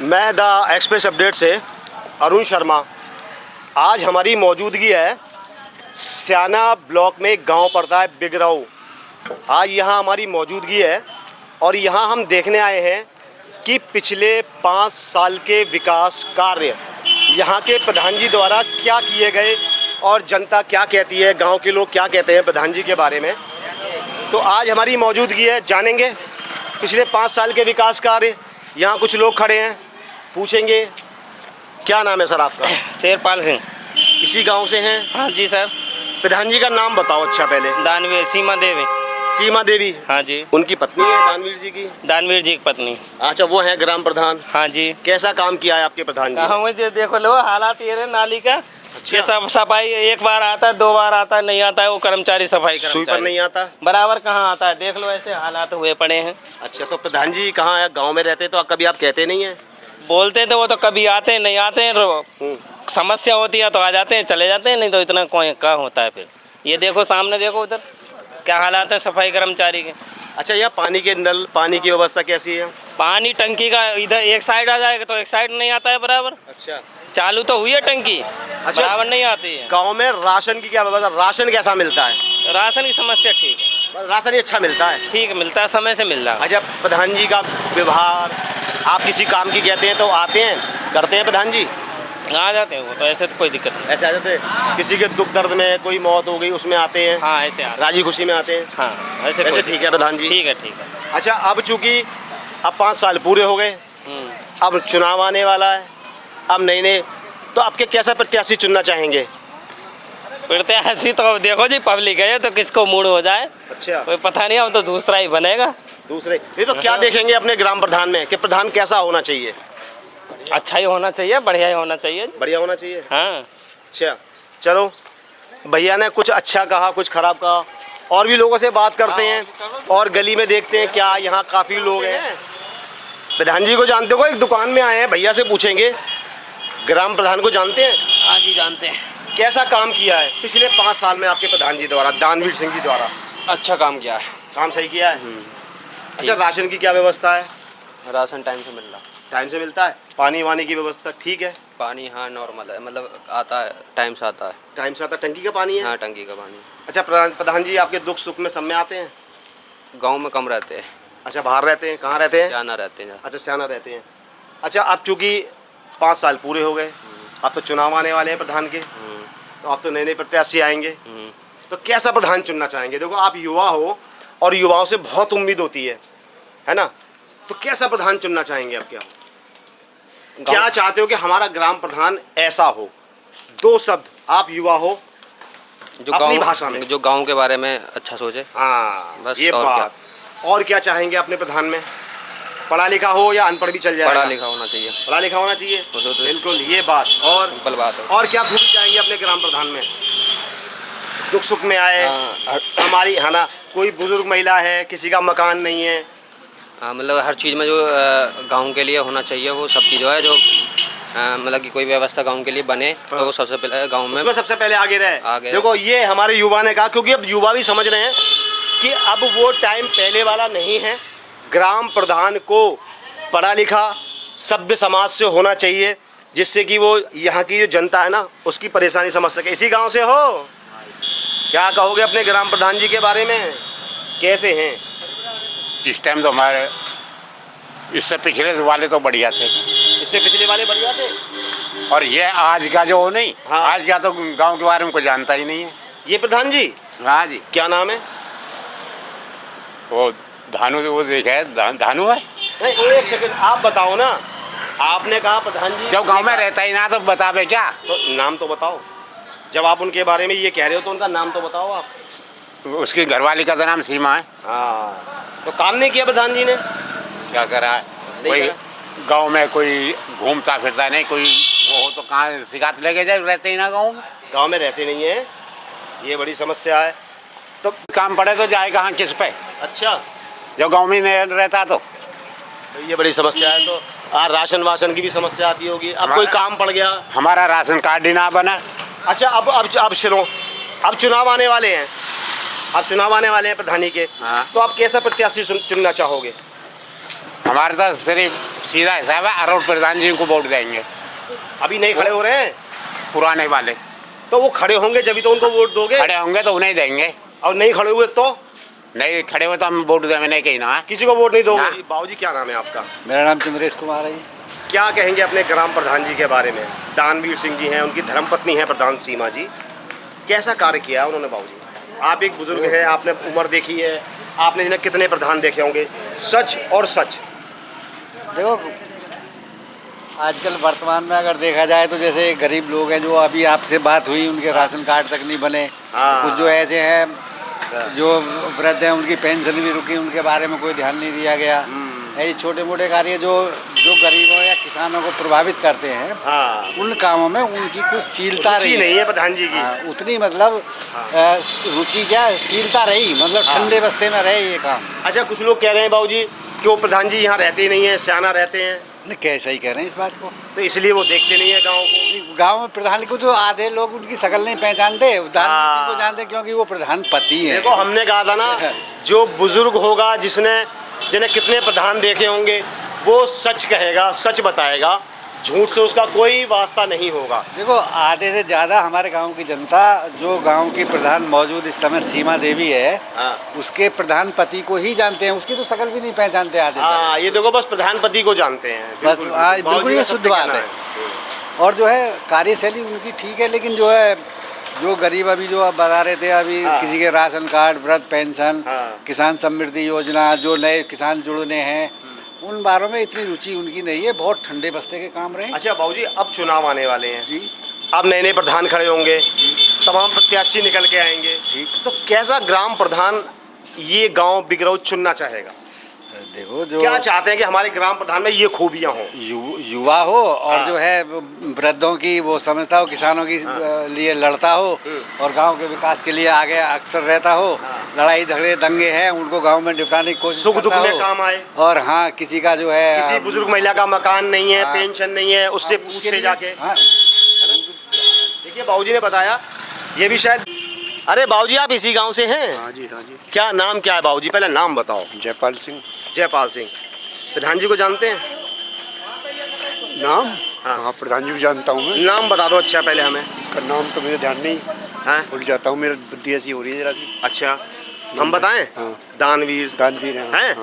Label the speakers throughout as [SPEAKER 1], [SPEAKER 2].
[SPEAKER 1] मैं the express update से अरुण शर्मा। आज हमारी मौजूदगी है स्याना ब्लॉक में, एक गांव पड़ता है बिगराऊ। आज यहाँ हमारी मौजूदगी है और यहाँ हम देखने आए हैं कि पिछले 5 साल के विकास कार्य यहाँ के प्रधान जी द्वारा क्या किए गए और जनता क्या कहती है, गांव के लोग क्या कहते हैं प्रधान जी के बारे में। तो आज हमारी मौजूदगी है, जानेंगे पिछले 5 साल के विकास कार्य। यहाँ कुछ लोग खड़े हैं, पूछेंगे। क्या नाम है सर आपका?
[SPEAKER 2] शेरपाल सिंह।
[SPEAKER 1] इसी गांव से हैं?
[SPEAKER 2] हाँ जी सर।
[SPEAKER 1] प्रधान जी का नाम बताओ। अच्छा पहले
[SPEAKER 2] दानवीर सीमा देवी।
[SPEAKER 1] सीमा देवी?
[SPEAKER 2] हाँ जी।
[SPEAKER 1] उनकी पत्नी है दानवीर जी की?
[SPEAKER 2] दानवीर जी की पत्नी।
[SPEAKER 1] अच्छा, वो है ग्राम प्रधान?
[SPEAKER 2] हाँ जी।
[SPEAKER 1] कैसा काम किया है आपके प्रधान जी?
[SPEAKER 2] कहाँ मुझे देखो लो हालात ये रहे नाली का।
[SPEAKER 1] अच्छा।
[SPEAKER 2] ये सब सफाई एक बार आता है, 2 बार आता है, नहीं आता है। वो कर्मचारी सफाई
[SPEAKER 1] स्वीपर नहीं आता
[SPEAKER 2] बराबर, कहाँ आता है? देख लो ऐसे हालात हुए पड़े हैं।
[SPEAKER 1] अच्छा, तो प्रधान जी कहाँ है? गाँव में रहते तो कभी आप कहते नहीं है?
[SPEAKER 2] बोलते तो वो तो कभी आते हैं, नहीं आते हैं। समस्या होती है तो आ जाते हैं, चले जाते हैं, नहीं तो इतना कोई कहाँ होता है। फिर ये देखो सामने देखो उधर क्या हालात है सफाई कर्मचारी के।
[SPEAKER 1] अच्छा, यहाँ पानी के नल, पानी की व्यवस्था कैसी है?
[SPEAKER 2] पानी टंकी का इधर एक साइड आ जाएगा तो एक साइड नहीं आता है बराबर।
[SPEAKER 1] अच्छा,
[SPEAKER 2] चालू तो हुई है टंकी,
[SPEAKER 1] अच्छा,
[SPEAKER 2] बराबर नहीं आती है।
[SPEAKER 1] गांव में राशन की क्या व्यवस्था? राशन कैसा मिलता है?
[SPEAKER 2] राशन की समस्या ठीक है,
[SPEAKER 1] राशन ही अच्छा मिलता है?
[SPEAKER 2] ठीक मिलता है, समय से मिल रहा है।
[SPEAKER 1] अच्छा, प्रधान जी का व्यवहार, आप किसी काम की कहते हैं तो आते हैं, करते हैं प्रधान जी?
[SPEAKER 2] आ जाते हैं वो तो, ऐसे तो कोई दिक्कत नहीं।
[SPEAKER 1] ऐसे आ जाते हैं? किसी के दुख दर्द में कोई मौत हो गई उसमें आते हैं?
[SPEAKER 2] हाँ ऐसे आ,
[SPEAKER 1] राजी खुशी में आते हैं?
[SPEAKER 2] हाँ ऐसे
[SPEAKER 1] ऐसे
[SPEAKER 2] कोई
[SPEAKER 1] ठीक है प्रधान जी?
[SPEAKER 2] ठीक है, ठीक है।
[SPEAKER 1] अच्छा, अब चूंकि अब 5 साल पूरे हो गए, अब चुनाव आने वाला है, अब नए तो आपके कैसा प्रत्याशी चुनना चाहेंगे?
[SPEAKER 2] प्रत्याशी तो अब देखो जी, पब्लिक है तो किसको मूड हो जाए।
[SPEAKER 1] अच्छा,
[SPEAKER 2] कोई पता नहीं, अब तो दूसरा ही बनेगा।
[SPEAKER 1] दूसरे ये तो क्या देखेंगे अपने ग्राम प्रधान में कि प्रधान कैसा होना चाहिए?
[SPEAKER 2] अच्छा ही होना चाहिए, बढ़िया ही होना चाहिए।
[SPEAKER 1] बढ़िया होना चाहिए।
[SPEAKER 2] हाँ।
[SPEAKER 1] अच्छा, चलो, भैया ने कुछ अच्छा कहा, कुछ खराब कहा, और भी लोगों से बात करते हैं और गली में देखते हैं क्या यहाँ काफ़ी लोग हैं। प्रधान जी को जानते हो? एक दुकान में आए हैं, भैया से पूछेंगे। ग्राम प्रधान को जानते हैं?
[SPEAKER 2] हाँ जी जानते हैं।
[SPEAKER 1] कैसा काम किया है पिछले 5 साल में आपके प्रधान जी द्वारा, दानवीर सिंह जी द्वारा?
[SPEAKER 3] अच्छा काम किया है।
[SPEAKER 1] काम सही किया है? अच्छा, राशन की क्या व्यवस्था है?
[SPEAKER 3] राशन टाइम से मिल रहा।
[SPEAKER 1] टाइम से मिलता है? पानी वानी की व्यवस्था ठीक है?
[SPEAKER 3] पानी हाँ नॉर्मल है, मतलब आता है, टाइम से आता है।
[SPEAKER 1] टाइम से आता? टंकी का पानी है?
[SPEAKER 3] हाँ टंकी का पानी।
[SPEAKER 1] अच्छा, प्रधान जी आपके दुख सुख में सब में आते हैं?
[SPEAKER 3] गांव में कम रहते हैं।
[SPEAKER 1] अच्छा, बाहर रहते हैं? कहाँ रहते हैं?
[SPEAKER 3] जाना रहते हैं।
[SPEAKER 1] अच्छा, स्याना रहते हैं। अच्छा, अब चूँकि 5 साल पूरे हो गए, अब तो चुनाव आने वाले हैं प्रधान के, तो अब तो नए प्रत्याशी आएंगे, तो कैसा प्रधान चुनना चाहेंगे? देखो, आप युवा हो और युवाओं से बहुत उम्मीद होती है ना? तो कैसा प्रधान चुनना चाहेंगे? अब क्या चाहते हो कि हमारा ग्राम प्रधान ऐसा हो? 2 शब्द, आप युवा हो,
[SPEAKER 3] जो
[SPEAKER 1] अपनी भाषा में,
[SPEAKER 3] जो गांव के बारे में अच्छा सोचे।
[SPEAKER 1] हाँ
[SPEAKER 3] बस,
[SPEAKER 1] ये
[SPEAKER 3] और
[SPEAKER 1] बात। और क्या चाहेंगे अपने प्रधान में? पढ़ा लिखा हो या अनपढ़ भी चल जाएगा?
[SPEAKER 3] पढ़ा लिखा होना चाहिए।
[SPEAKER 1] पढ़ा लिखा होना चाहिए,
[SPEAKER 3] तो
[SPEAKER 1] बिल्कुल, ये बात। और
[SPEAKER 3] सिंपल बात है।
[SPEAKER 1] और क्या खूबी चाहेंगे अपने ग्राम प्रधान में? दुख सुख में आए हमारी, है ना? कोई बुजुर्ग महिला है, किसी का मकान नहीं है,
[SPEAKER 3] हाँ मतलब हर चीज़ में जो गांव के लिए होना चाहिए वो सब चीज़ है, जो मतलब कि कोई व्यवस्था गांव के लिए बने तो वो सबसे पहले गांव में,
[SPEAKER 1] उसमें सबसे पहले आगे रहे।
[SPEAKER 3] आगे
[SPEAKER 1] देखो, ये हमारे युवा ने कहा, क्योंकि अब युवा भी समझ रहे हैं कि अब वो टाइम पहले वाला नहीं है। ग्राम प्रधान को पढ़ा लिखा सभ्य समाज से होना चाहिए, जिससे कि वो यहाँ की जो जनता है ना उसकी परेशानी समझ सके। इसी गांव से हो? क्या कहोगे अपने ग्राम प्रधान जी के बारे में, कैसे हैं?
[SPEAKER 4] इस टाइम तो हमारे इससे पिछले वाले तो बढ़िया थे।
[SPEAKER 1] इससे पिछले वाले बढ़िया थे?
[SPEAKER 4] और ये आज का जो नहीं,
[SPEAKER 1] हाँ।
[SPEAKER 4] आज का तो गांव के बारे में कोई जानता ही नहीं है।
[SPEAKER 1] ये प्रधान जी?
[SPEAKER 4] हाँ जी।
[SPEAKER 1] क्या नाम है?
[SPEAKER 4] वो धानु, वो देखा है धानु है।
[SPEAKER 1] नहीं, एक सेकंड, आप बताओ ना। आपने कहा प्रधान जी
[SPEAKER 4] जब गांव में रहता ही ना तो बतावे क्या?
[SPEAKER 1] तो नाम तो बताओ। जब आप उनके बारे में ये कह रहे हो तो उनका नाम तो बताओ आप।
[SPEAKER 4] उसकी घरवाली का तो नाम सीमा है।
[SPEAKER 1] हाँ, तो काम नहीं किया प्रधान जी ने?
[SPEAKER 4] क्या करा है? कोई गांव में कोई घूमता फिरता नहीं, कोई वो हो तो कहाँ शिकायत लेके जाए, रहते ही ना गाँव में।
[SPEAKER 1] गाँव में रहते नहीं है, ये बड़ी समस्या है।
[SPEAKER 4] तो काम पड़े तो जाए कहाँ, किस पे?
[SPEAKER 1] अच्छा,
[SPEAKER 4] जब गाँव में नहीं रहता तो
[SPEAKER 1] ये बड़ी समस्या है। तो राशन वाशन की भी समस्या आती होगी। अब कोई काम पड़ गया,
[SPEAKER 4] हमारा राशन कार्ड ही ना बना।
[SPEAKER 1] अच्छा, अब सुनो, अब चुनाव आने वाले हैं, अब चुनाव आने वाले हैं प्रधानी के,
[SPEAKER 4] हाँ।
[SPEAKER 1] तो आप कैसा प्रत्याशी चुनना चाहोगे?
[SPEAKER 4] हमारे तो सिर्फ सीधा हिसाब है, अरुण प्रधान जी को वोट देंगे,
[SPEAKER 1] अभी नहीं खड़े हो रहे हैं
[SPEAKER 4] पुराने वाले।
[SPEAKER 1] तो वो खड़े होंगे जब तो उनको वोट दोगे,
[SPEAKER 4] खड़े होंगे तो उन्हें देंगे,
[SPEAKER 1] और नहीं खड़े हुए तो
[SPEAKER 4] नहीं खड़े हुए तो हम वोट देंगे नहीं कहीं ना।
[SPEAKER 1] किसी को वोट नहीं दोगे।
[SPEAKER 4] ना।
[SPEAKER 1] बाबूजी क्या नाम है आपका?
[SPEAKER 5] मेरा नाम चंद्रेश कुमार है जी।
[SPEAKER 1] क्या कहेंगे अपने ग्राम प्रधान जी के बारे में? दानवीर सिंह जी हैं, उनकी धर्मपत्नी है प्रधान सीमा जी। कैसा कार्य किया है उन्होंने बाबूजी? आप एक बुजुर्ग हैं, आपने उम्र देखी है, आपने जिन्हें कितने प्रधान देखे होंगे, सच और सच।
[SPEAKER 5] देखो आजकल वर्तमान में अगर देखा जाए तो जैसे गरीब लोग हैं जो अभी आपसे बात हुई, उनके राशन कार्ड तक नहीं बने, कुछ जो ऐसे हैं जो वृद्ध हैं उनकी पेंशन भी रुकी, उनके बारे में कोई ध्यान नहीं दिया गया। ऐसे छोटे मोटे कार्य जो गरीबों या किसानों को प्रभावित करते हैं, उन कामों में उनकी कुछ शीलता रही
[SPEAKER 1] नहीं है प्रधान जी की।
[SPEAKER 5] उतनी मतलब रुचि क्या शीलता रही, मतलब ठंडे बस्ते में रहे ये काम।
[SPEAKER 1] अच्छा, कुछ लोग कह रहे हैं बाबूजी कि वो प्रधान जी यहाँ रहते ही नहीं है, सियाना रहते हैं,
[SPEAKER 5] नहीं कैसा ही कह रहे हैं इस बात को,
[SPEAKER 1] तो इसलिए वो देखते नहीं है गाँव को।
[SPEAKER 5] गांव में प्रधान को तो आधे लोग उनकी शकल नहीं पहचानते, प्रधान को जानते क्योंकि वो प्रधानपति है।
[SPEAKER 1] देखो हमने कहा था ना, जो बुजुर्ग होगा जिन्हें कितने प्रधान देखे होंगे वो सच कहेगा, सच बताएगा, झूठ से उसका कोई वास्ता नहीं होगा।
[SPEAKER 5] देखो आधे से ज़्यादा हमारे गांव की जनता, जो गांव की प्रधान मौजूद इस समय सीमा देवी है, उसके प्रधानपति को ही जानते हैं, उसकी तो शकल भी नहीं पहचानते आधे।
[SPEAKER 1] हाँ, ये देखो बस प्रधानपति को जानते हैं,
[SPEAKER 5] बस बिल्कुल ये शुद्ध बात है। और जो है कार्यशैली उनकी ठीक है, लेकिन जो है जो गरीब अभी जो आप बता रहे थे अभी, किसी के राशन कार्ड, वृद्ध पेंशन, किसान समृद्धि योजना, जो नए किसान जुड़ने हैं, उन बारों में इतनी रुचि उनकी नहीं है, बहुत ठंडे बस्ते के काम रहे।
[SPEAKER 1] अच्छा बाबूजी, अब चुनाव आने वाले हैं
[SPEAKER 5] जी,
[SPEAKER 1] अब नए नए प्रधान खड़े होंगे, तमाम प्रत्याशी निकल के आएंगे, तो कैसा ग्राम प्रधान ये गांव बिगरऊ चुनना चाहेगा?
[SPEAKER 5] देखो जो
[SPEAKER 1] क्या चाहते हैं कि हमारे ग्राम प्रधान में ये खूबियां हों?
[SPEAKER 5] युवा हो और जो है वृद्धों की वो समझता हो, किसानों की लिए लड़ता हो और गांव के विकास के लिए आगे अक्सर रहता हो। लड़ाई झगड़े दंगे हैं उनको गांव में निपटाने की कोशिश
[SPEAKER 1] सुख दुख
[SPEAKER 5] करता
[SPEAKER 1] में
[SPEAKER 5] हो।
[SPEAKER 1] काम आए।
[SPEAKER 5] और हाँ, किसी का जो है
[SPEAKER 1] किसी बुजुर्ग महिला का मकान नहीं है, पेंशन नहीं है, उससे पूछे जाके। देखिए बाबूजी ने बताया, ये भी शायद। अरे बाबूजी आप इसी गांव से हैं?
[SPEAKER 6] हाँ जी, हाँ जी।
[SPEAKER 1] क्या नाम क्या है बाबूजी? पहले नाम बताओ।
[SPEAKER 6] जयपाल सिंह।
[SPEAKER 1] जयपाल सिंह। प्रधान जी को जानते हैं?
[SPEAKER 6] नाम? हाँ, प्रधान जी को जानता हूँ मैं।
[SPEAKER 1] नाम बता दो अच्छा पहले हमें।
[SPEAKER 6] इसका नाम तो मुझे ध्यान नहीं, भूल जाता हूँ, मेरी बुद्धि ऐसी हो रही है जरा सी।
[SPEAKER 1] अच्छा, हम बताएं?
[SPEAKER 6] हाँ।
[SPEAKER 1] दानवीर
[SPEAKER 6] हैं।
[SPEAKER 1] हैं?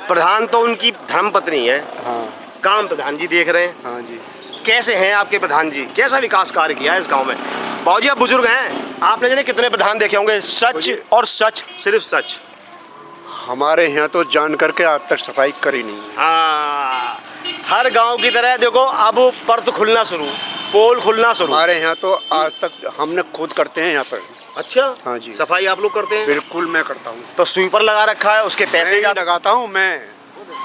[SPEAKER 1] प्रधान तो उनकी धर्मपत्नी है।
[SPEAKER 6] हाँ
[SPEAKER 1] काम प्रधान जी देख रहे हैं।
[SPEAKER 6] हाँ जी।
[SPEAKER 1] कैसे हैं आपके प्रधान जी? कैसा विकास कार्य किया है इस गांव में? बाबूजी आप बुजुर्ग हैं, आपने जाने कितने प्रधान देखे होंगे, सच और सच, सिर्फ सच।
[SPEAKER 6] हमारे यहाँ तो जान करके आज तक सफाई करी नहीं है।
[SPEAKER 1] हाँ, हर गांव की तरह देखो अब पर्त खुलना शुरू, पोल खुलना शुरू।
[SPEAKER 6] हमारे यहाँ तो आज तक हमने खुद करते हैं यहाँ पर।
[SPEAKER 1] अच्छा,
[SPEAKER 6] हाँ जी।
[SPEAKER 1] सफाई आप लोग करते हैं?
[SPEAKER 6] बिल्कुल मैं करता हूँ।
[SPEAKER 1] तो स्वीपर लगा रखा है, उसके पैसे
[SPEAKER 6] मैं लगाता हूँ मैं।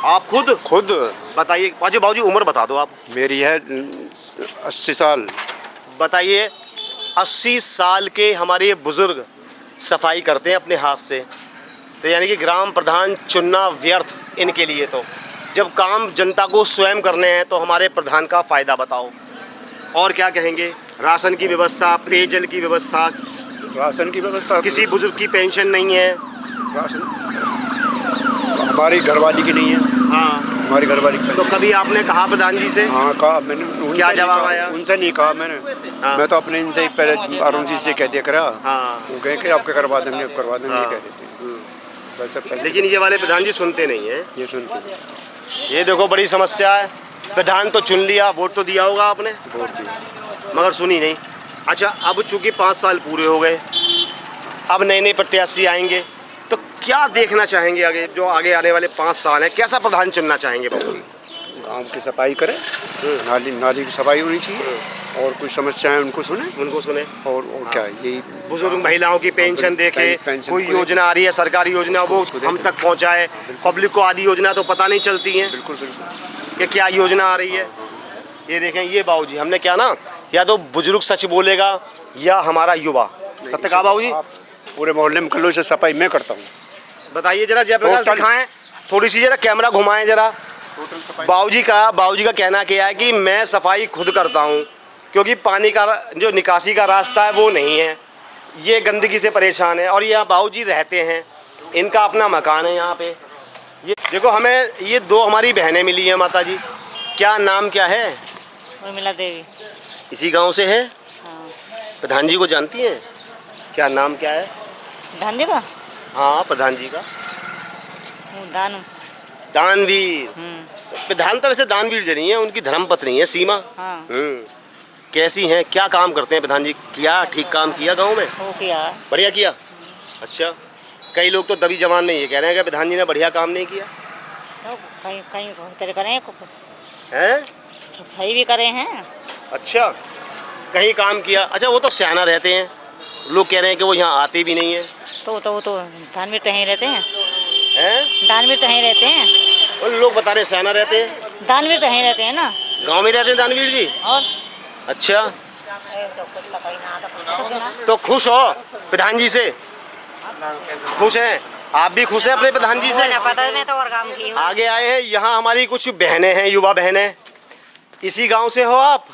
[SPEAKER 1] आप खुद? बताइए बाबूजी, उम्र बता दो आप।
[SPEAKER 6] मेरी है 80 साल।
[SPEAKER 1] बताइए, 80 साल के हमारे ये बुजुर्ग सफाई करते हैं अपने हाथ से, तो यानी कि ग्राम प्रधान चुनना व्यर्थ इनके लिए। तो जब काम जनता को स्वयं करने हैं तो हमारे प्रधान का फ़ायदा बताओ। और क्या कहेंगे? राशन की व्यवस्था, पेयजल की व्यवस्था,
[SPEAKER 6] राशन की व्यवस्था,
[SPEAKER 1] किसी बुजुर्ग की पेंशन नहीं है।
[SPEAKER 6] राशन हमारी घरवाली की नहीं है।
[SPEAKER 1] हाँ,
[SPEAKER 6] हमारी घरवाली की।
[SPEAKER 1] तो कभी आपने कहा प्रधान जी से?
[SPEAKER 6] हाँ कहा मैंने।
[SPEAKER 1] क्या जवाब आया?
[SPEAKER 6] उनसे नहीं कहा मैंने।
[SPEAKER 1] हाँ।
[SPEAKER 6] मैं तो अपने इनसे ही पहले अरुण जी से कह दिया करा।
[SPEAKER 1] हाँ।
[SPEAKER 6] वो कहे कि आपके करवा देंगे, करवा देंगे,
[SPEAKER 1] हाँ।
[SPEAKER 6] कह देते हैं। वैसे पहले
[SPEAKER 1] लेकिन ये वाले प्रधान जी सुनते नहीं हैं।
[SPEAKER 6] ये सुनते हैं।
[SPEAKER 1] ये देखो बड़ी समस्या है। प्रधान तो चुन लिया, वोट तो दिया होगा आपने,
[SPEAKER 6] वोट दी,
[SPEAKER 1] मगर सुनी नहीं। अच्छा, अब चूंकि 5 साल पूरे हो गए, अब नए नए प्रत्याशी आएंगे, तो क्या देखना चाहेंगे आगे, जो आगे आने वाले 5 साल हैं? कैसा प्रधान चुनना चाहेंगे बाबू?
[SPEAKER 6] गाँव की सफाई करे, नाली की सफाई होनी चाहिए, और कुछ समस्याएं उनको सुने और क्या है, यही
[SPEAKER 1] बुजुर्ग महिलाओं की पेंशन देखे,
[SPEAKER 6] पेंशन
[SPEAKER 1] कोई योजना आ रही है सरकारी योजना, वो हम तक पहुंचाए। पब्लिक को आधी योजना तो पता नहीं चलती हैं
[SPEAKER 6] बिल्कुल बिल्कुल
[SPEAKER 1] कि क्या योजना आ रही है। ये देखें, ये बाबूजी हमने क्या ना, या तो बुजुर्ग सच बोलेगा या हमारा युवा। सत्य कहा बाबूजी?
[SPEAKER 6] पूरे मोहल्ले में कल से सफाई मैं करता हूँ।
[SPEAKER 1] बताइए जरा, जयप्रकाश दिखाएं थोड़ी सी, जरा कैमरा घुमाएं जरा। बाबूजी का कहना क्या है कि मैं सफाई खुद करता हूँ, क्योंकि पानी का जो निकासी का रास्ता है वो नहीं है, ये गंदगी से परेशान है। और यहाँ बाबूजी रहते हैं, इनका अपना मकान है यहाँ पे, ये देखो, हमें ये दो हमारी बहनें मिली हैं माता जी। क्या नाम क्या है?
[SPEAKER 7] उर्मिला देवी।
[SPEAKER 1] इसी गांव से है?
[SPEAKER 7] हाँ।
[SPEAKER 1] प्रधान जी को जानती हैं? क्या नाम क्या है?
[SPEAKER 7] धान जी का?
[SPEAKER 1] हाँ, प्रधान जी का।
[SPEAKER 7] वो दानू।
[SPEAKER 1] दानवीर। प्रधान तो वैसे दानवीर जी नहीं है, उनकी धर्मपत्नी है सीमा।
[SPEAKER 7] हाँ।
[SPEAKER 1] कैसी हैं, क्या काम करते हैं प्रधान जी? क्या ठीक काम किया गांव में?
[SPEAKER 7] वो किया।
[SPEAKER 1] बढ़िया किया। अच्छा, कई लोग तो दबी जवान में ये कह रहे हैं कि प्रधान जी ने बढ़िया काम नहीं किया
[SPEAKER 7] तो कहीं कहीं तेरे करे हैं,
[SPEAKER 1] हैं?
[SPEAKER 7] सही भी करे हैं।
[SPEAKER 1] अच्छा, कहीं काम किया। अच्छा, वो तो सियाना रहते हैं, लोग कह रहे हैं कि वो यहाँ आते भी नहीं है।
[SPEAKER 7] तो दानवीर तो यहीं रहते हैं।
[SPEAKER 1] हैं?
[SPEAKER 7] दानवीर तो यहीं रहते हैं।
[SPEAKER 1] और लोग बता रहे हैं सियाना रहते हैं।
[SPEAKER 7] दानवीर तो यहीं रहते हैं ना।
[SPEAKER 1] गांव में रहते हैं दानवीर जी?
[SPEAKER 7] और
[SPEAKER 1] अच्छा, तो खुश हो प्रधान जी से? खुश हैं? आप भी खुश हैं अपने प्रधान जी से?
[SPEAKER 7] पता है, मैं तो और काम की हूँ।
[SPEAKER 1] आगे आए हैं, यहाँ हमारी कुछ बहनें हैं, युवा बहनें। इसी गांव से हो आप?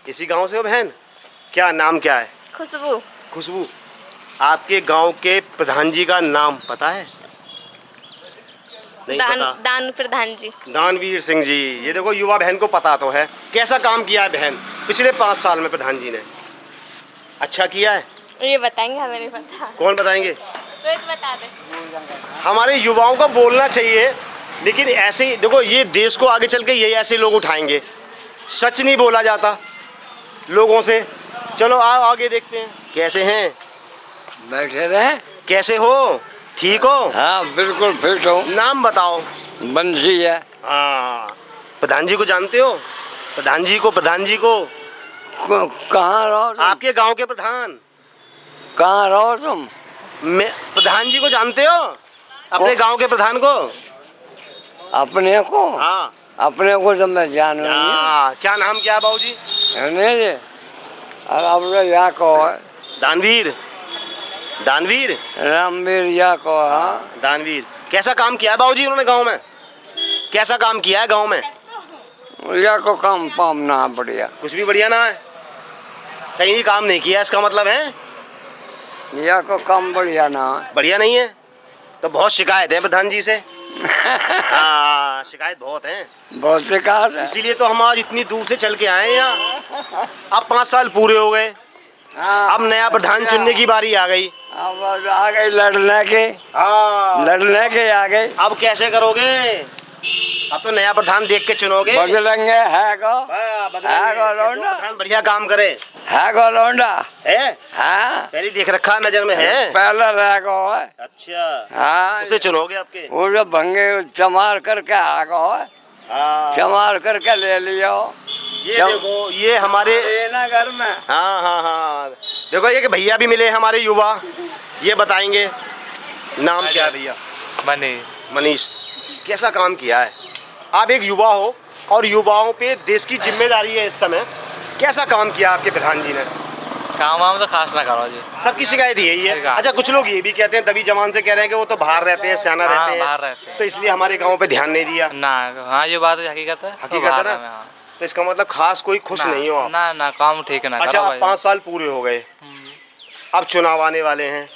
[SPEAKER 1] इसी गांव से हो बहन? क्या नाम क्या है?
[SPEAKER 8] खुशबू।
[SPEAKER 1] खुशबू। आपके गांव के प्रधान जी का नाम पता है? नहीं पता?
[SPEAKER 8] दान प्रधान जी।
[SPEAKER 1] दानवीर सिंह जी। ये देखो, युवा बहन को पता तो है। कैसा काम किया है बहन पिछले 5 साल में प्रधान जी ने? अच्छा किया है?
[SPEAKER 8] ये बताएंगे, हमें नहीं पता।
[SPEAKER 1] कौन बताएंगे?
[SPEAKER 8] रोहित बता दे।
[SPEAKER 1] हमारे युवाओं को बोलना चाहिए, लेकिन ऐसे ही देखो, ये देश को आगे चल के यही ऐसे लोग उठाएंगे। सच नहीं बोला जाता लोगों से। चलो आओ आगे देखते हैं। कैसे हैं?
[SPEAKER 9] बैठे रहे।
[SPEAKER 1] कैसे हो? ठीक हो?
[SPEAKER 9] हाँ बिल्कुल फिट हो।
[SPEAKER 1] नाम बताओ।
[SPEAKER 9] बंसी है।
[SPEAKER 1] हाँ, प्रधान जी को जानते हो? प्रधान जी को
[SPEAKER 9] कहाँ रहो तुम?
[SPEAKER 1] आपके गांव के प्रधान।
[SPEAKER 9] कहाँ रहो तुम?
[SPEAKER 1] मैं प्रधान जी को जानते हो? अपने गांव के प्रधान को?
[SPEAKER 9] अपने को?
[SPEAKER 1] हाँ।
[SPEAKER 9] अपने को तो मैं जानू नहीं।
[SPEAKER 1] क्या नाम क्या है बाबूजी?
[SPEAKER 9] नहीं जी, और अब तो यहाँ को है
[SPEAKER 1] दानवीर। दानवीर?
[SPEAKER 9] रामवीर या को। हाँ,
[SPEAKER 1] दानवीर। कैसा काम किया है बाबूजी उन्होंने गांव में? कैसा काम किया है गांव में?
[SPEAKER 9] या को काम पाम ना बढ़िया।
[SPEAKER 1] कुछ भी बढ़िया ना है? सही काम नहीं किया इसका मतलब है?
[SPEAKER 9] या को काम बढ़िया ना है।
[SPEAKER 1] बढ़िया नहीं है तो बहुत शिकायत है प्रधान जी से। हाँ, शिकायत बहुत है।
[SPEAKER 9] बहुत शिकार है।
[SPEAKER 1] इसीलिए तो हम आज इतनी दूर से चल के आए हैं यहाँ। अब 5 साल पूरे हो गए,
[SPEAKER 9] हाँ,
[SPEAKER 1] अब नया प्रधान चुनने की बारी आ गई।
[SPEAKER 9] अब आ गई लड़ने के।
[SPEAKER 1] हाँ,
[SPEAKER 9] लड़ने के आ गए।
[SPEAKER 1] अब कैसे करोगे? अब तो नया प्रधान देख के चुनोगे।
[SPEAKER 9] बदलेंगे है को।
[SPEAKER 1] हाँ, बदलेंगे।
[SPEAKER 9] है को लौंडा।
[SPEAKER 1] प्रधान बढ़िया काम करे।
[SPEAKER 9] है को लौंडा
[SPEAKER 1] है?
[SPEAKER 9] हाँ,
[SPEAKER 1] पहले देख रखा नजर में है।
[SPEAKER 9] पहले रह को है।
[SPEAKER 1] अच्छा,
[SPEAKER 9] हाँ,
[SPEAKER 1] उसे चुनोगे आपके?
[SPEAKER 9] वो जो भंगे चमार करके आ गो है।
[SPEAKER 1] हाँ,
[SPEAKER 9] चमार करके ले लियो।
[SPEAKER 1] ये देखो, ये हमारे
[SPEAKER 9] ना घर में।
[SPEAKER 1] हाँ हाँ हाँ, देखो ये कि भैया भी मिले हमारे युवा, ये बताएंगे। नाम क्या है भैया?
[SPEAKER 2] मनीष।
[SPEAKER 1] मनीष। कैसा काम किया है? आप एक युवा हो और युवाओं पे देश की जिम्मेदारी है इस समय। कैसा काम किया आपके प्रधान जी ने?
[SPEAKER 2] काम वाम तो खास ना करो जी।
[SPEAKER 1] सबकी शिकायत यही है। अच्छा, कुछ लोग ये भी कहते हैं, दबी जवान से कह रहे हैं कि वो तो बाहर रहते हैं, सियाना रहते हैं,
[SPEAKER 2] बाहर रहते हैं,
[SPEAKER 1] तो इसलिए हमारे गाँव पे ध्यान नहीं दिया।
[SPEAKER 2] ना। हाँ, ये बात हकीकत है।
[SPEAKER 1] हकीकत है ना? तो इसका मतलब खास कोई खुश नहीं हो आप?
[SPEAKER 2] ना ना, काम ठीक है ना।
[SPEAKER 1] अच्छा, अब 5 साल पूरे हो गए, अब चुनाव आने वाले हैं,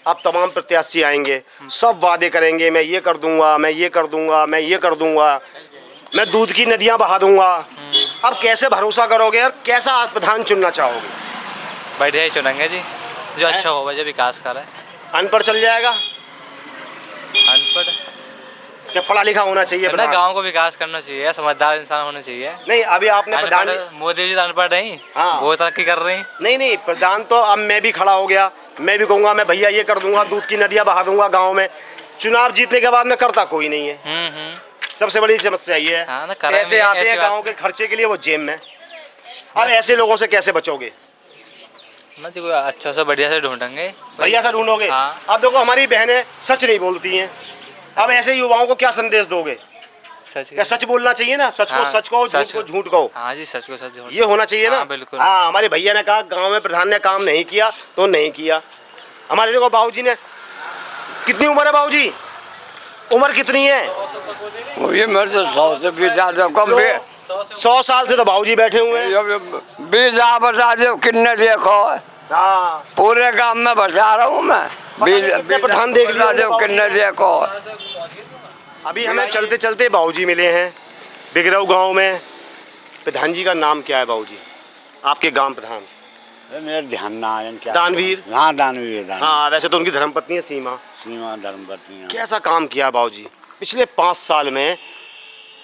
[SPEAKER 1] अब तमाम प्रत्याशी आएंगे, सब वादे करेंगे, मैं ये कर दूंगा, मैं ये कर दूंगा, मैं ये कर दूंगा, मैं दूध की नदियां बहा दूंगा। अब कैसे भरोसा करोगे और कैसा आप प्रधान चुनना चाहोगे?
[SPEAKER 2] बढ़िया ही चुनेंगे जी, जो अच्छा हो, जो विकास करे।
[SPEAKER 1] अनपढ़ चल जाएगा?
[SPEAKER 2] अनपढ़
[SPEAKER 1] क्या पढ़ा लिखा होना चाहिए प्रधान?
[SPEAKER 2] गांव को विकास करना चाहिए, समझदार इंसान होना चाहिए।
[SPEAKER 1] नहीं, अभी आपने प्रधान
[SPEAKER 2] मोदी जी तो अनपढ़ नहीं।
[SPEAKER 1] हाँ,
[SPEAKER 2] वो तरक्की कर रही।
[SPEAKER 1] नहीं, प्रधान तो अब मैं भी खड़ा हो गया, मैं भी कहूँगा मैं भैया ये कर दूंगा, दूध की नदियाँ बहा दूंगा गाँव में। चुनाव जीतने के बाद में करता कोई नहीं है। सबसे बड़ी समस्या ये है।
[SPEAKER 2] हाँ,
[SPEAKER 1] पैसे आते हैं गाँव के खर्चे के लिए, वो जेब में। अब ऐसे लोगों से कैसे बचोगे?
[SPEAKER 2] अच्छा से बढ़िया से ढूंढेंगे।
[SPEAKER 1] बढ़िया सा ढूंढोगे?
[SPEAKER 2] हाँ।
[SPEAKER 1] अब देखो, हमारी बहनें सच नहीं बोलती हैं। अब ऐसे युवाओं को क्या संदेश दोगे?
[SPEAKER 2] सच
[SPEAKER 1] क्या सच बोलना चाहिए ना? सच को सच कहो, झूठ को झूठ कहो।
[SPEAKER 2] हाँ जी, सच को सच,
[SPEAKER 1] ये होना चाहिए ना?
[SPEAKER 2] बिल्कुल।
[SPEAKER 1] हाँ, हमारे भैया ने कहा गांव में प्रधान ने काम नहीं किया तो नहीं किया। हमारे देखो बाबूजी ने, कितनी उम्र है बाबूजी? उम्र कितनी है?
[SPEAKER 9] ये मेरे से 100 से भी ज्यादा कम।
[SPEAKER 1] 100 साल से तो बाबूजी बैठे हुए हैं।
[SPEAKER 9] बीजा बता दो कितने देखो।
[SPEAKER 1] हाँ,
[SPEAKER 9] पूरे गांव में बचा रहा हूँ मैं।
[SPEAKER 1] प्रधान देख लिया
[SPEAKER 9] दो कितने देखो।
[SPEAKER 1] अभी हमें चलते चलते बाबूजी मिले हैं बिगराऊ गांव में। प्रधान जी का नाम क्या है बाबूजी, आपके गांव प्रधान?
[SPEAKER 5] मेरा ध्यान ना है क्या।
[SPEAKER 1] दानवीर।
[SPEAKER 5] हाँ दानवीर।
[SPEAKER 1] हाँ, वैसे तो उनकी धर्मपत्नी है सीमा।
[SPEAKER 5] सीमा धर्मपत्नी है।
[SPEAKER 1] कैसा काम किया बाबूजी पिछले 5 साल में,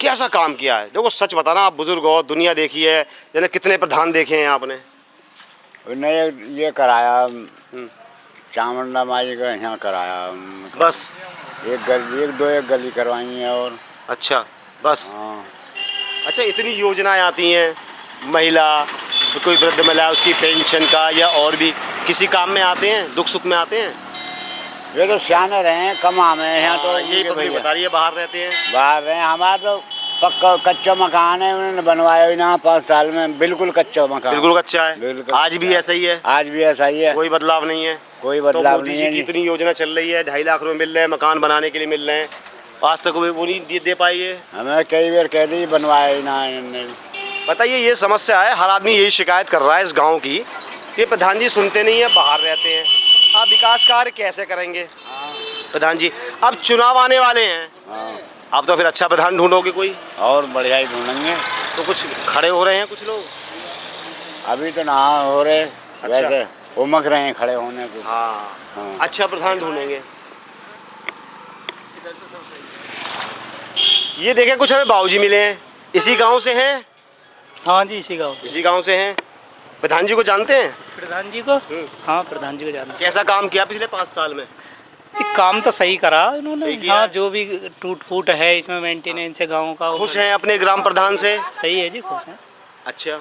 [SPEAKER 1] कैसा काम किया है? देखो सच बताना, आप बुजुर्ग हो, दुनिया देखी है, यानी कितने प्रधान देखे हैं आपने?
[SPEAKER 5] उन्हें ये कराया चामुंडा माई का यहाँ कराया
[SPEAKER 1] बस
[SPEAKER 5] एक दो गली करवाई है और।
[SPEAKER 1] अच्छा बस।
[SPEAKER 5] हाँ।
[SPEAKER 1] अच्छा, इतनी योजनाएं आती हैं, महिला कोई वृद्ध महिला उसकी पेंशन का या और भी किसी काम में आते हैं, दुख सुख में आते हैं?
[SPEAKER 5] ये तो सियाने रहे हैं, कमा में यहाँ तो
[SPEAKER 1] यही पब्लिक बता रही है, बाहर रहते हैं।
[SPEAKER 5] बाहर रहे हैं। हमारा तो पक्का कच्चा मकान है, उन्होंने बनवाया ही ना 5 साल में, बिल्कुल कच्चा मकान।
[SPEAKER 1] बिल्कुल कच्चा है।
[SPEAKER 5] बिल्कुल
[SPEAKER 1] आज भी ऐसा ही है?
[SPEAKER 5] आज भी ऐसा ही है,
[SPEAKER 1] कोई बदलाव नहीं है।
[SPEAKER 5] कोई
[SPEAKER 1] तो
[SPEAKER 5] बदलाव
[SPEAKER 1] मोदी
[SPEAKER 5] नहीं
[SPEAKER 1] जी
[SPEAKER 5] है
[SPEAKER 1] की
[SPEAKER 5] जी।
[SPEAKER 1] इतनी योजना चल रही है, 2.5 लाख रुपए मिल रहे हैं, मकान बनाने के लिए मिल रहे हैं, आज तक वो नहीं दे पाई है।
[SPEAKER 5] हमें कई बार कह दी बनवाया ही ना इन्होंने।
[SPEAKER 1] बताइए, ये समस्या है, हर आदमी यही शिकायत कर रहा है इस गांव की कि प्रधान जी सुनते नहीं है, बाहर रहते हैं। आप विकास कार्य कैसे करेंगे प्रधान जी? अब चुनाव आने वाले हैं,
[SPEAKER 5] हाँ।
[SPEAKER 1] आप तो फिर अच्छा प्रधान ढूंढोगे कोई,
[SPEAKER 5] और बढ़िया ही ढूंढेंगे।
[SPEAKER 1] तो कुछ खड़े हो रहे हैं कुछ लोग?
[SPEAKER 5] अभी तो ना हो रहे, वैसे उमक रहे हैं खड़े होने को।
[SPEAKER 1] हाँ,
[SPEAKER 5] हाँ।
[SPEAKER 1] अच्छा प्रधान ढूंढेंगे। ये देखें, कुछ हमें बाबूजी मिले हैं, इसी गांव से हैं?
[SPEAKER 10] हाँ जी, इसी गाँव से।
[SPEAKER 1] इसी गांव से हैं। प्रधान जी को जानते हैं?
[SPEAKER 10] प्रधान जी को? हाँ, प्रधान जी को जानते हैं।
[SPEAKER 1] कैसा काम किया पिछले 5 साल में?
[SPEAKER 10] ये काम तो सही करा इन्होंने।
[SPEAKER 1] सही किया
[SPEAKER 10] हाँ,
[SPEAKER 1] है।
[SPEAKER 10] जो भी टूट फूट है इसमें मेंटेनेंस है गाँव का।
[SPEAKER 1] खुश हैं अपने ग्राम प्रधान से?
[SPEAKER 10] सही है जी, खुश हैं।
[SPEAKER 1] अच्छा,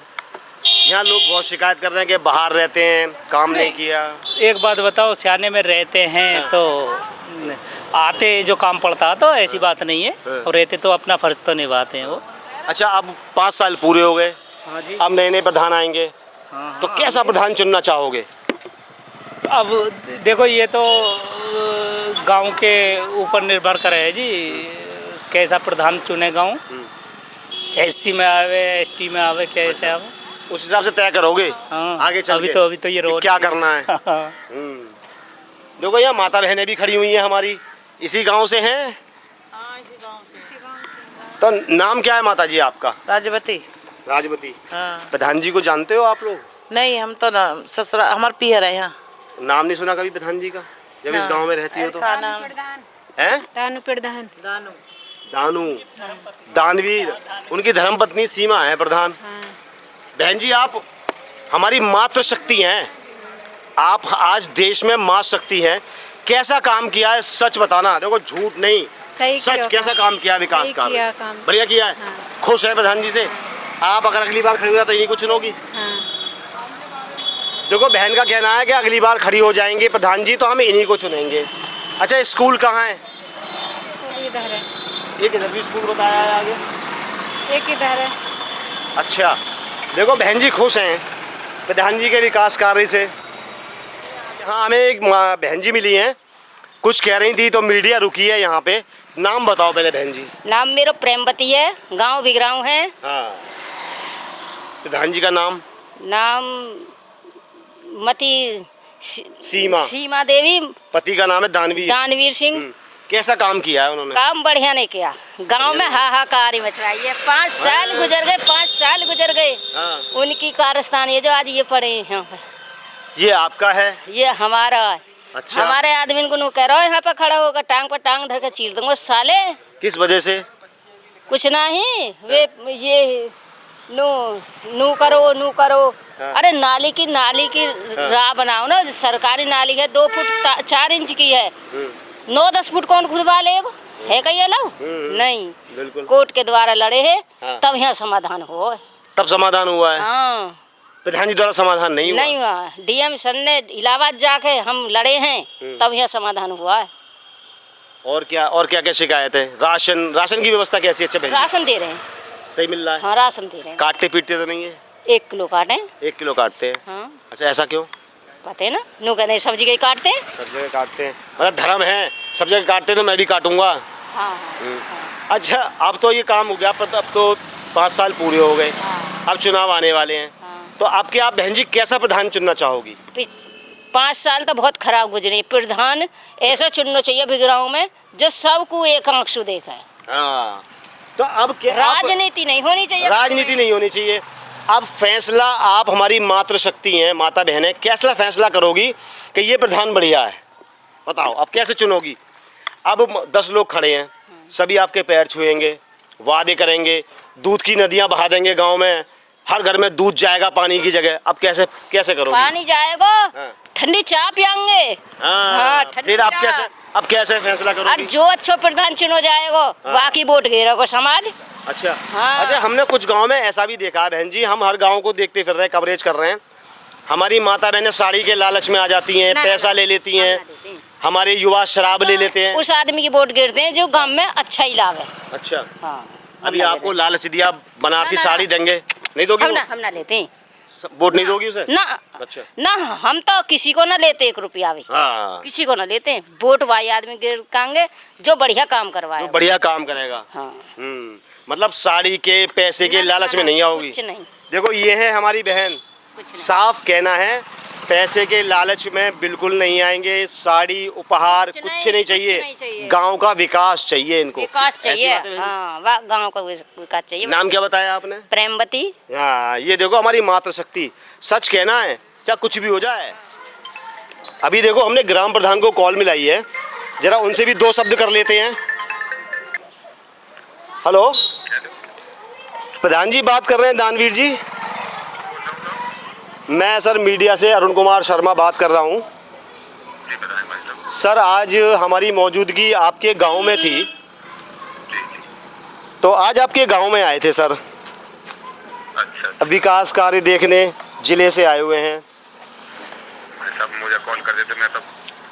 [SPEAKER 1] यहाँ लोग बहुत शिकायत कर रहे हैं कि बाहर रहते हैं, काम नहीं किया।
[SPEAKER 10] एक बात बताओ, सियाने में रहते हैं तो आते जो काम पड़ता है, तो ऐसी बात नहीं है, और रहते तो अपना फर्ज तो निभाते हैं वो।
[SPEAKER 1] अच्छा, अब 5 साल पूरे हो गए,
[SPEAKER 10] हाँ जी।
[SPEAKER 1] अब नए नए प्रधान आएंगे, तो कैसा प्रधान चुनना चाहोगे?
[SPEAKER 10] अब देखो, ये तो गांव के ऊपर निर्भर करे है जी, कैसा प्रधान चुने गांव। एससी में आवे, एसटी में आवे, कैसे आवे,
[SPEAKER 1] उस हिसाब से तय करोगे।
[SPEAKER 10] हाँ।
[SPEAKER 1] आगे चल
[SPEAKER 10] अभी
[SPEAKER 1] के
[SPEAKER 10] तो ये रोड
[SPEAKER 1] क्या करना है।
[SPEAKER 10] हाँ।
[SPEAKER 1] देखो, यहाँ माता बहनें भी खड़ी हुई हैं हमारी, इसी गांव से हैं। तो नाम क्या है माता जी आपका?
[SPEAKER 11] राजवती।
[SPEAKER 1] राजवती।
[SPEAKER 11] हाँ।
[SPEAKER 1] प्रधान जी को जानते हो आप लोग?
[SPEAKER 11] नहीं, हम तो ना ससुरा, हमार पियर है यहाँ।
[SPEAKER 1] नाम नहीं सुना कभी प्रधान जी का, जब इस गांव में रहती हो तो?
[SPEAKER 11] का नाम
[SPEAKER 1] हैं? दानू, दानवीर, उनकी धर्मपत्नी सीमा है प्रधान। बहन जी, आप हमारी मातृशक्ति हैं, आप आज देश में माँ शक्ति हैं। कैसा काम किया है, सच बताना, देखो झूठ नहीं, सच। कैसा काम किया विकास का? बढ़िया किया है। खुश है प्रधान जी से? आप अगर अगली बार खड़ी हो तो इन्हीं को चुनोगी? देखो, बहन का कहना है कि अगली बार खड़ी हो जाएंगे प्रधान जी तो हम इन्हीं को चुनेंगे। अच्छा, स्कूल कहाँ है?
[SPEAKER 8] स्कूल इधर है।
[SPEAKER 1] एक इधर भी स्कूल बताया है आगे,
[SPEAKER 8] एक इधर है।
[SPEAKER 1] अच्छा, देखो बहन जी खुश हैं प्रधान जी के विकास कार्य से। हाँ, हमें एक बहन जी मिली हैं, कुछ कह रही थी तो मीडिया रुकी है यहाँ पे। नाम बताओ पहले बहन जी।
[SPEAKER 7] नाम मेरा प्रेमवती है, गांव बिगराऊ है।
[SPEAKER 1] हाँ, प्रधान जी का नाम?
[SPEAKER 7] नाम मती
[SPEAKER 1] सीमा।
[SPEAKER 7] सीमा देवी।
[SPEAKER 1] पति का नाम है दानवीर।
[SPEAKER 7] दानवीर सिंह।
[SPEAKER 1] कैसा काम किया है उन्होंने?
[SPEAKER 7] काम बढ़िया नहीं किया, गांव में हाहाकार मच रहा है। 5 साल गुजर गए, 5 साल गुजर गए।
[SPEAKER 1] हाँ।
[SPEAKER 7] उनकी कारस्तान ये जो आज ये पड़े हैं यहाँ पे,
[SPEAKER 1] ये आपका है?
[SPEAKER 7] ये हमारा है।
[SPEAKER 1] अच्छा।
[SPEAKER 7] हमारे आदमी को कह रहा है यहाँ पे खड़ा होकर टांग पर टांग धर के चीर दूंगा साले।
[SPEAKER 1] किस वजह से?
[SPEAKER 7] कुछ नहीं, वे ये नू करो।
[SPEAKER 1] हाँ।
[SPEAKER 7] अरे नाली की राह बनाओ ना, सरकारी नाली है, 2 फुट 4 इंच की है, 9-10 फुट कौन खुदवा लेगा? है कहीं अलाउ? नहीं,
[SPEAKER 1] बिल्कुल।
[SPEAKER 7] कोर्ट के द्वारा लड़े हैं।
[SPEAKER 1] हाँ।
[SPEAKER 7] तब यहाँ समाधान हो।
[SPEAKER 1] तब समाधान हुआ है?
[SPEAKER 7] हाँ,
[SPEAKER 1] प्रधान जी द्वारा समाधान नहीं हुआ?
[SPEAKER 7] नहीं हुआ। डीएम सर ने इलाहाबाद जाके हम लड़े हैं, तब यहाँ समाधान हुआ है।
[SPEAKER 1] और क्या शिकायत है? राशन की व्यवस्था कैसी है? अच्छा बहन जी,
[SPEAKER 7] राशन दे रहे हैं।
[SPEAKER 1] सही मिल रहा है?
[SPEAKER 7] हाँ, राशन दे रहे हैं।
[SPEAKER 1] काटते पीटते तो नहीं है?
[SPEAKER 7] 1 किलो काटे।
[SPEAKER 1] 1 किलो काटते हैं?
[SPEAKER 7] हाँ।
[SPEAKER 1] अच्छा, ऐसा क्यों?
[SPEAKER 7] पता है ना, नू कहते हैं सब्जी के काटते हैं।
[SPEAKER 1] सब जगह काटते हैं, मतलब धर्म है, सब जगह काटते हैं तो मैं भी काटूंगा।
[SPEAKER 7] हाँ।
[SPEAKER 1] अच्छा, अब तो ये काम हो गया, अब तो 5 साल पूरे हो गए, अब चुनाव आने वाले हैं, तो आपके आप बहन जी कैसा प्रधान चुनना चाहोगी?
[SPEAKER 7] 5 साल तो बहुत खराब गुजरे। प्रधान ऐसा चुनना चाहिए बिगराऊ में जो सबको एक आंख से देखा है।
[SPEAKER 1] हाँ, तो अब क्या
[SPEAKER 7] राजनीति नहीं होनी चाहिए,
[SPEAKER 1] राजनीति नहीं होनी चाहिए। अब फैसला आप हमारी मातृशक्ति हैं, माता बहनें, कैसा फैसला करोगी कि ये प्रधान बढ़िया है? बताओ अब कैसे चुनोगी? अब 10 लोग खड़े हैं, सभी आपके पैर छुएंगे, वादे करेंगे, दूध की नदियां बहा देंगे गांव में, हर घर में दूध जाएगा पानी की जगह। अब कैसे कैसे करोगे?
[SPEAKER 7] पानी जाएगा,
[SPEAKER 1] हाँ।
[SPEAKER 7] ठंडी चाय पियांगे।
[SPEAKER 1] हाँ,
[SPEAKER 7] ठंडी
[SPEAKER 1] फिर आप
[SPEAKER 7] चाय।
[SPEAKER 1] अब कैसे फैसला
[SPEAKER 7] और
[SPEAKER 1] करोगी?
[SPEAKER 7] जो अच्छा प्रधान चुनो जाएगा बाकी वोट घेरेगा समाज।
[SPEAKER 1] अच्छा
[SPEAKER 7] हाँ।
[SPEAKER 1] अच्छा, हमने कुछ गांव में ऐसा भी देखा है बहन जी, हम हर गांव को देखते फिर रहे हैं, कवरेज कर रहे हैं। हमारी माता बहनें साड़ी के लालच में आ जाती हैं, पैसा ले लेती हैं, हमारे युवा शराब ले लेते हैं।
[SPEAKER 7] उस आदमी की वोट गिरते हैं जो गांव में अच्छा ही लाभ है।
[SPEAKER 1] अच्छा,
[SPEAKER 7] हाँ,
[SPEAKER 1] अभी आपको लालच दिया, बनारसी साड़ी देंगे, नहीं दोगी?
[SPEAKER 7] हम ना लेते हैं
[SPEAKER 1] वोट नहीं दोगी उसे?
[SPEAKER 7] ना।
[SPEAKER 1] अच्छा
[SPEAKER 7] ना, हम तो किसी को ना लेते 1 रुपया भी,
[SPEAKER 1] हाँ,
[SPEAKER 7] किसी को ना लेते हैं। वोट वाई आदमी गिरकांगे जो बढ़िया काम करवाए,
[SPEAKER 1] तो बढ़िया काम करेगा।
[SPEAKER 7] हाँ।
[SPEAKER 1] मतलब साड़ी के पैसे के लालच में नहीं आओगी?
[SPEAKER 7] कुछ नहीं।
[SPEAKER 1] देखो ये है हमारी बहन, साफ कहना है, पैसे के लालच में बिल्कुल नहीं आएंगे। साड़ी उपहार कुछ नहीं चाहिए, गांव का विकास चाहिए इनको।
[SPEAKER 7] विकास चाहिए,
[SPEAKER 1] ऐसी बात है बहन?
[SPEAKER 7] हाँ, गांव का विकास चाहिए।
[SPEAKER 1] नाम क्या बताया आपने?
[SPEAKER 7] प्रेमवती।
[SPEAKER 1] हाँ, ये देखो हमारी मातृशक्ति, सच कहना है चाहे कुछ भी हो जाए। अभी देखो हमने ग्राम प्रधान को कॉल मिलाई है, जरा उनसे भी 2 शब्द कर लेते हैं। हेलो, प्रधान जी बात कर रहे हैं, दानवीर जी। मैं सर मीडिया से अरुण कुमार शर्मा बात कर रहा हूँ। सर आज हमारी मौजूदगी आपके गांव में थी, तो आज आपके गांव में आए थे सर।
[SPEAKER 12] अच्छा,
[SPEAKER 1] विकास कार्य देखने जिले से आए हुए हैं।
[SPEAKER 12] मुझे कॉल कर देते, मैं तब।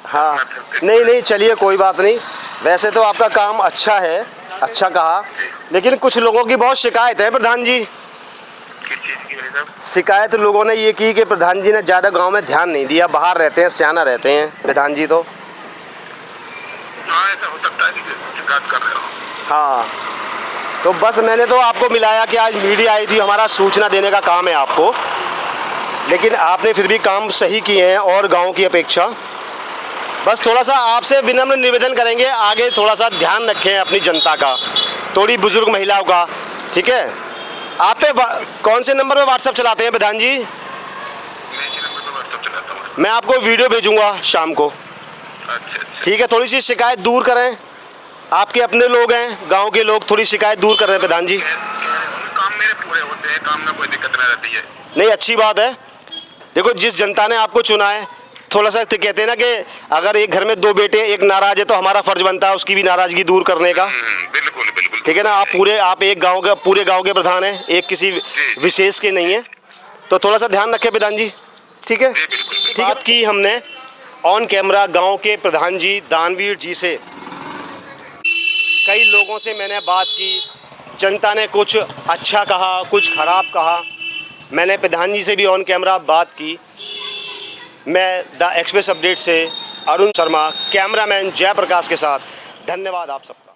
[SPEAKER 1] हाँ, नहीं चलिए कोई बात नहीं, वैसे तो आपका काम अच्छा है, अच्छा कहा, लेकिन कुछ लोगों की बहुत शिकायत है प्रधान जी।
[SPEAKER 12] किस चीज़ की है साहब?
[SPEAKER 1] शिकायत लोगों ने ये की कि प्रधान जी ने ज़्यादा गांव में ध्यान नहीं दिया, बाहर रहते हैं, सियाना रहते हैं प्रधान जी तो।
[SPEAKER 12] हाँ, ऐसा हो सकता है कि शिकायत कर रहे हो।
[SPEAKER 1] हाँ, तो बस मैंने तो आपको मिलाया कि आज मीडिया आई थी, हमारा सूचना देने का काम है आपको, लेकिन आपने फिर भी काम सही किए हैं और गांव की अपेक्षा। बस थोड़ा सा आपसे विनम्र निवेदन करेंगे, आगे थोड़ा सा ध्यान रखें अपनी जनता का, थोड़ी बुजुर्ग महिलाओं का, ठीक है? आप पे कौन से नंबर पे व्हाट्सएप चलाते हैं प्रधान जी? मैं आपको वीडियो भेजूंगा शाम को। ठीक है, थोड़ी सी शिकायत दूर करें, आपके अपने लोग हैं, गांव के लोग, थोड़ी शिकायत दूर कर रहे हैं प्रधान जी।
[SPEAKER 12] काम मेरे पूरे होते हैं, काम में कोई दिक्कत नहीं रहती है।
[SPEAKER 1] नहीं, अच्छी बात है। देखो जिस जनता ने आपको चुना है, थोड़ा सा कहते हैं ना कि अगर एक घर में 2 बेटे, एक नाराज है तो हमारा फर्ज बनता है उसकी भी नाराजगी दूर करने का।
[SPEAKER 12] बिल्कुल बिल्कुल,
[SPEAKER 1] ठीक है ना? आप एक गांव का, पूरे गांव के प्रधान हैं, एक किसी विशेष के नहीं है, तो थोड़ा सा ध्यान रखें प्रधान जी। ठीक है, ठीक है। बात की हमने ऑन कैमरा गांव के प्रधान जी दानवीर जी से, कई लोगों से मैंने बात की, जनता ने कुछ अच्छा कहा, कुछ खराब कहा। मैंने प्रधान जी से भी ऑन कैमरा बात की। मैं द एक्सप्रेस अपडेट से अरुण शर्मा, कैमरामैन जयप्रकाश के साथ, धन्यवाद आप सबका।